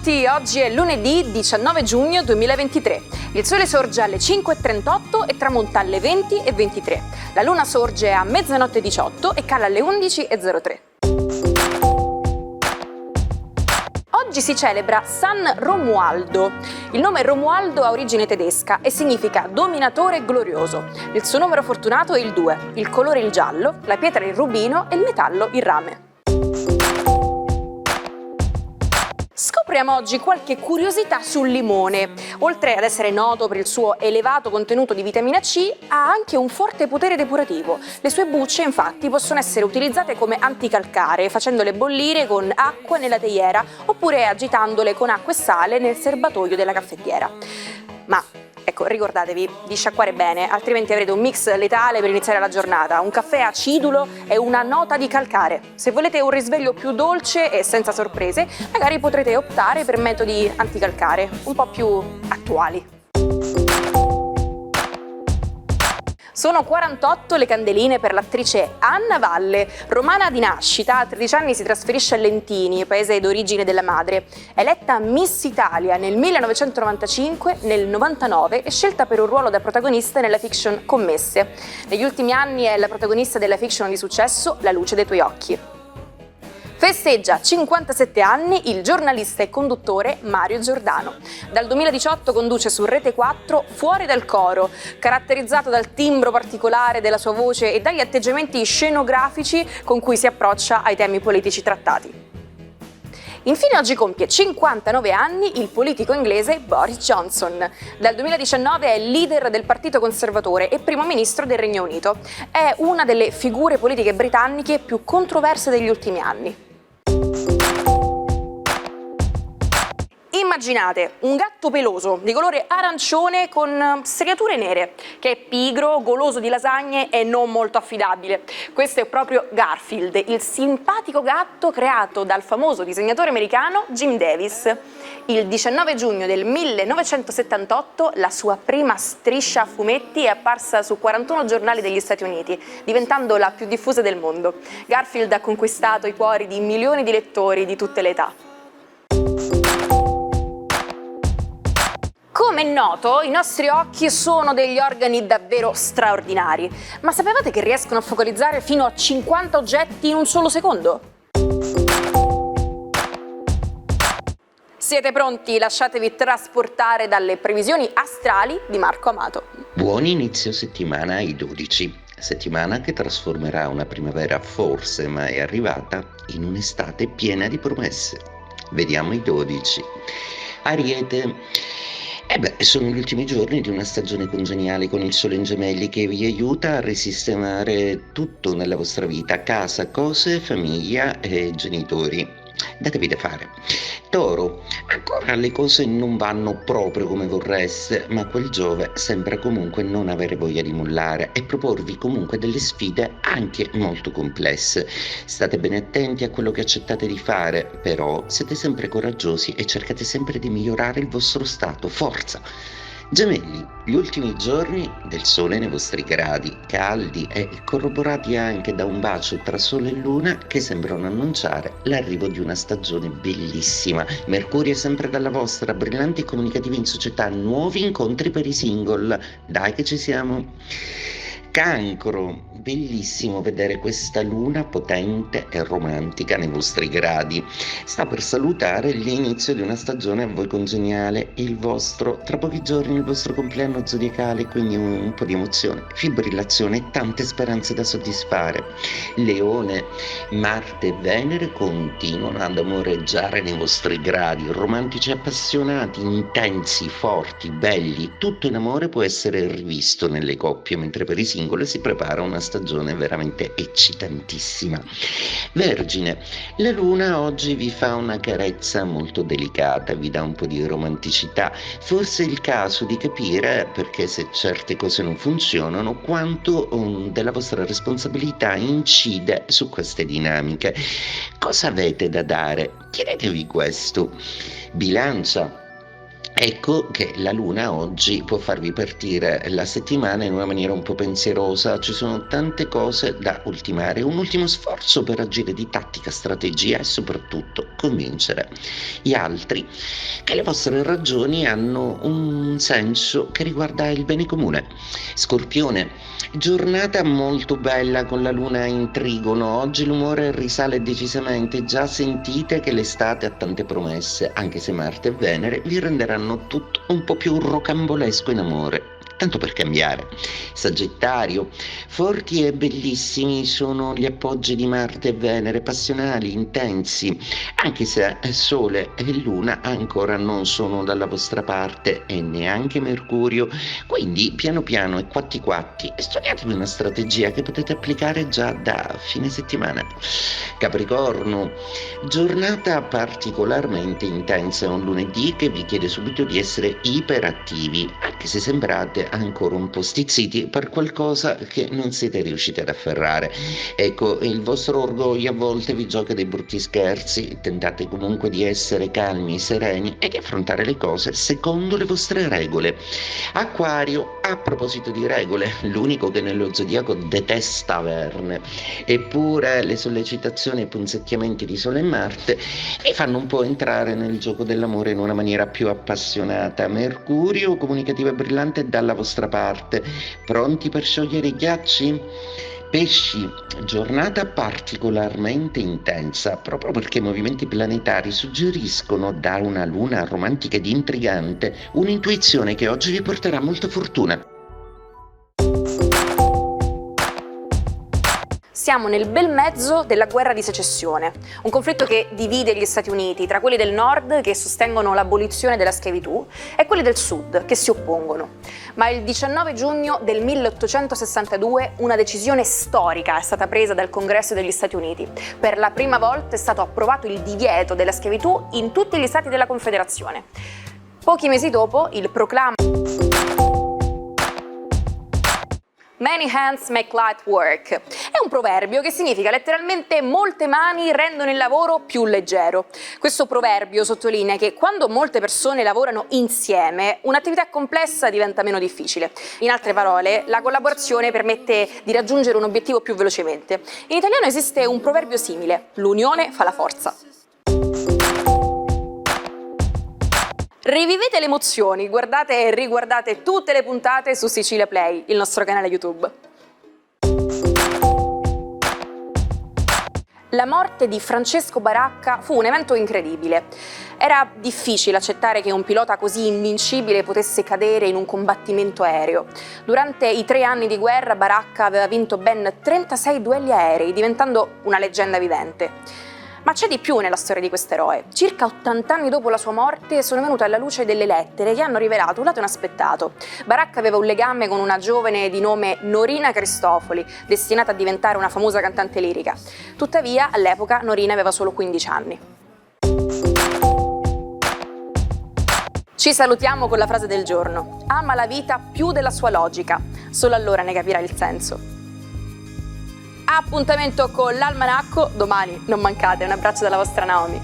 benvenuti, oggi è lunedì 19 giugno 2023. Il sole sorge alle 5:38 e tramonta alle 20:23. La luna sorge a mezzanotte 18 e cala alle 11:03. Oggi si celebra San Romualdo. Il nome Romualdo ha origine tedesca e significa dominatore glorioso. Il suo numero fortunato è il 2, il colore il giallo, la pietra il rubino e il metallo il rame. Scopriamo oggi qualche curiosità sul limone. Oltre ad essere noto per il suo elevato contenuto di vitamina C, ha anche un forte potere depurativo. Le sue bucce, infatti, possono essere utilizzate come anticalcare, facendole bollire con acqua nella teiera oppure agitandole con acqua e sale nel serbatoio della caffettiera. Ma ecco, ricordatevi di sciacquare bene, altrimenti avrete un mix letale per iniziare la giornata, un caffè acidulo e una nota di calcare. Se volete un risveglio più dolce e senza sorprese, magari potrete optare per metodi anticalcare, un po' più attuali. Sono 48 le candeline per l'attrice Anna Valle, romana di nascita, a 13 anni si trasferisce a Lentini, paese d'origine della madre. Eletta Miss Italia nel 1995, nel 99 e scelta per un ruolo da protagonista nella fiction Commesse. Negli ultimi anni è la protagonista della fiction di successo La luce dei tuoi occhi. Festeggia 57 anni il giornalista e conduttore Mario Giordano. Dal 2018 conduce su Rete 4 Fuori dal coro, caratterizzato dal timbro particolare della sua voce e dagli atteggiamenti scenografici con cui si approccia ai temi politici trattati. Infine oggi compie 59 anni il politico inglese Boris Johnson. Dal 2019 è leader del Partito Conservatore e primo ministro del Regno Unito. È una delle figure politiche britanniche più controverse degli ultimi anni. Immaginate un gatto peloso di colore arancione con striature nere, che è pigro, goloso di lasagne e non molto affidabile. Questo è proprio Garfield, il simpatico gatto creato dal famoso disegnatore americano Jim Davis. Il 19 giugno del 1978 la sua prima striscia a fumetti è apparsa su 41 giornali degli Stati Uniti, diventando la più diffusa del mondo. Garfield ha conquistato i cuori di milioni di lettori di tutte le età. Come è noto, i nostri occhi sono degli organi davvero straordinari, ma sapevate che riescono a focalizzare fino a 50 oggetti in un solo secondo? Siete pronti? Lasciatevi trasportare dalle previsioni astrali di Marco Amato. Buon inizio settimana ai 12. Settimana che trasformerà una primavera forse mai arrivata in un'estate piena di promesse. Vediamo i 12. Ariete. Sono gli ultimi giorni di una stagione congeniale con il sole in gemelli che vi aiuta a risistemare tutto nella vostra vita, casa, cose, famiglia e genitori. Datevi da fare. Toro, ancora le cose non vanno proprio come vorreste, ma quel Giove sembra comunque non avere voglia di mollare e proporvi comunque delle sfide anche molto complesse. State bene attenti a quello che accettate di fare, però siete sempre coraggiosi e cercate sempre di migliorare il vostro stato. Forza! Gemelli, gli ultimi giorni del sole nei vostri gradi, caldi e corroborati anche da un bacio tra sole e luna che sembrano annunciare l'arrivo di una stagione bellissima. Mercurio è sempre dalla vostra, brillanti e comunicativi in società, nuovi incontri per i single. Dai che ci siamo! Cancro, bellissimo vedere questa luna potente e romantica nei vostri gradi. Sta per salutare l'inizio di una stagione a voi congeniale, tra pochi giorni il vostro compleanno zodiacale, quindi un po' di emozione, fibrillazione e tante speranze da soddisfare. Leone, Marte e Venere continuano ad amoreggiare nei vostri gradi, romantici appassionati, intensi, forti, belli. Tutto in amore può essere rivisto nelle coppie, mentre per i singoli si prepara una stagione veramente eccitantissima. Vergine, la luna oggi vi fa una carezza molto delicata, vi dà un po' di romanticità. Forse è il caso di capire, perché se certe cose non funzionano, quanto della vostra responsabilità incide su queste dinamiche. Cosa avete da dare? Chiedetevi questo. Bilancia, Ecco che la luna oggi può farvi partire la settimana in una maniera un po' pensierosa, ci sono tante cose da ultimare, un ultimo sforzo per agire di tattica, strategia e soprattutto convincere gli altri che le vostre ragioni hanno un senso che riguarda il bene comune. Scorpione, giornata molto bella con la luna in trigono, oggi l'umore risale decisamente, già sentite che l'estate ha tante promesse, anche se Marte e Venere vi renderanno tutto un po' più rocambolesco in amore. Tanto per cambiare. Sagittario, forti e bellissimi sono gli appoggi di Marte e Venere, passionali, intensi, anche se Sole e Luna ancora non sono dalla vostra parte e neanche Mercurio, quindi piano piano e quatti quatti studiatevi una strategia che potete applicare già da fine settimana. Capricorno, giornata particolarmente intensa, è un lunedì che vi chiede subito di essere iperattivi, anche se sembrate ancora un po' stizziti per qualcosa che non siete riusciti ad afferrare. Ecco, il vostro orgoglio a volte vi gioca dei brutti scherzi, tentate comunque di essere calmi, sereni e di affrontare le cose secondo le vostre regole. Acquario, a proposito di regole, l'unico che nello zodiaco detesta averne, eppure le sollecitazioni e punzecchiamenti di Sole e Marte vi fanno un po' entrare nel gioco dell'amore in una maniera più appassionata. Mercurio, comunicativo e brillante, dalla vostra parte, pronti per sciogliere i ghiacci? Pesci, giornata particolarmente intensa, proprio perché i movimenti planetari suggeriscono da una luna romantica ed intrigante un'intuizione che oggi vi porterà molta fortuna. Siamo nel bel mezzo della guerra di secessione, un conflitto che divide gli Stati Uniti tra quelli del nord che sostengono l'abolizione della schiavitù e quelli del sud che si oppongono. Ma il 19 giugno del 1862 una decisione storica è stata presa dal Congresso degli Stati Uniti. Per la prima volta è stato approvato il divieto della schiavitù in tutti gli stati della Confederazione. Pochi mesi dopo il proclama Many hands make light work. È un proverbio che significa letteralmente molte mani rendono il lavoro più leggero. Questo proverbio sottolinea che quando molte persone lavorano insieme, un'attività complessa diventa meno difficile. In altre parole, la collaborazione permette di raggiungere un obiettivo più velocemente. In italiano esiste un proverbio simile: l'unione fa la forza. Rivivete le emozioni, guardate e riguardate tutte le puntate su Sicilia Play, il nostro canale YouTube. La morte di Francesco Baracca fu un evento incredibile. Era difficile accettare che un pilota così invincibile potesse cadere in un combattimento aereo. Durante i 3 anni di guerra Baracca aveva vinto ben 36 duelli aerei, diventando una leggenda vivente. Ma c'è di più nella storia di quest'eroe. Circa 80 anni dopo la sua morte sono venute alla luce delle lettere che hanno rivelato un lato inaspettato. Baracca aveva un legame con una giovane di nome Norina Cristofoli, destinata a diventare una famosa cantante lirica. Tuttavia, all'epoca Norina aveva solo 15 anni. Ci salutiamo con la frase del giorno: ama la vita più della sua logica, solo allora ne capirai il senso. Appuntamento con l'Almanacco domani, non mancate, un abbraccio dalla vostra Naomi.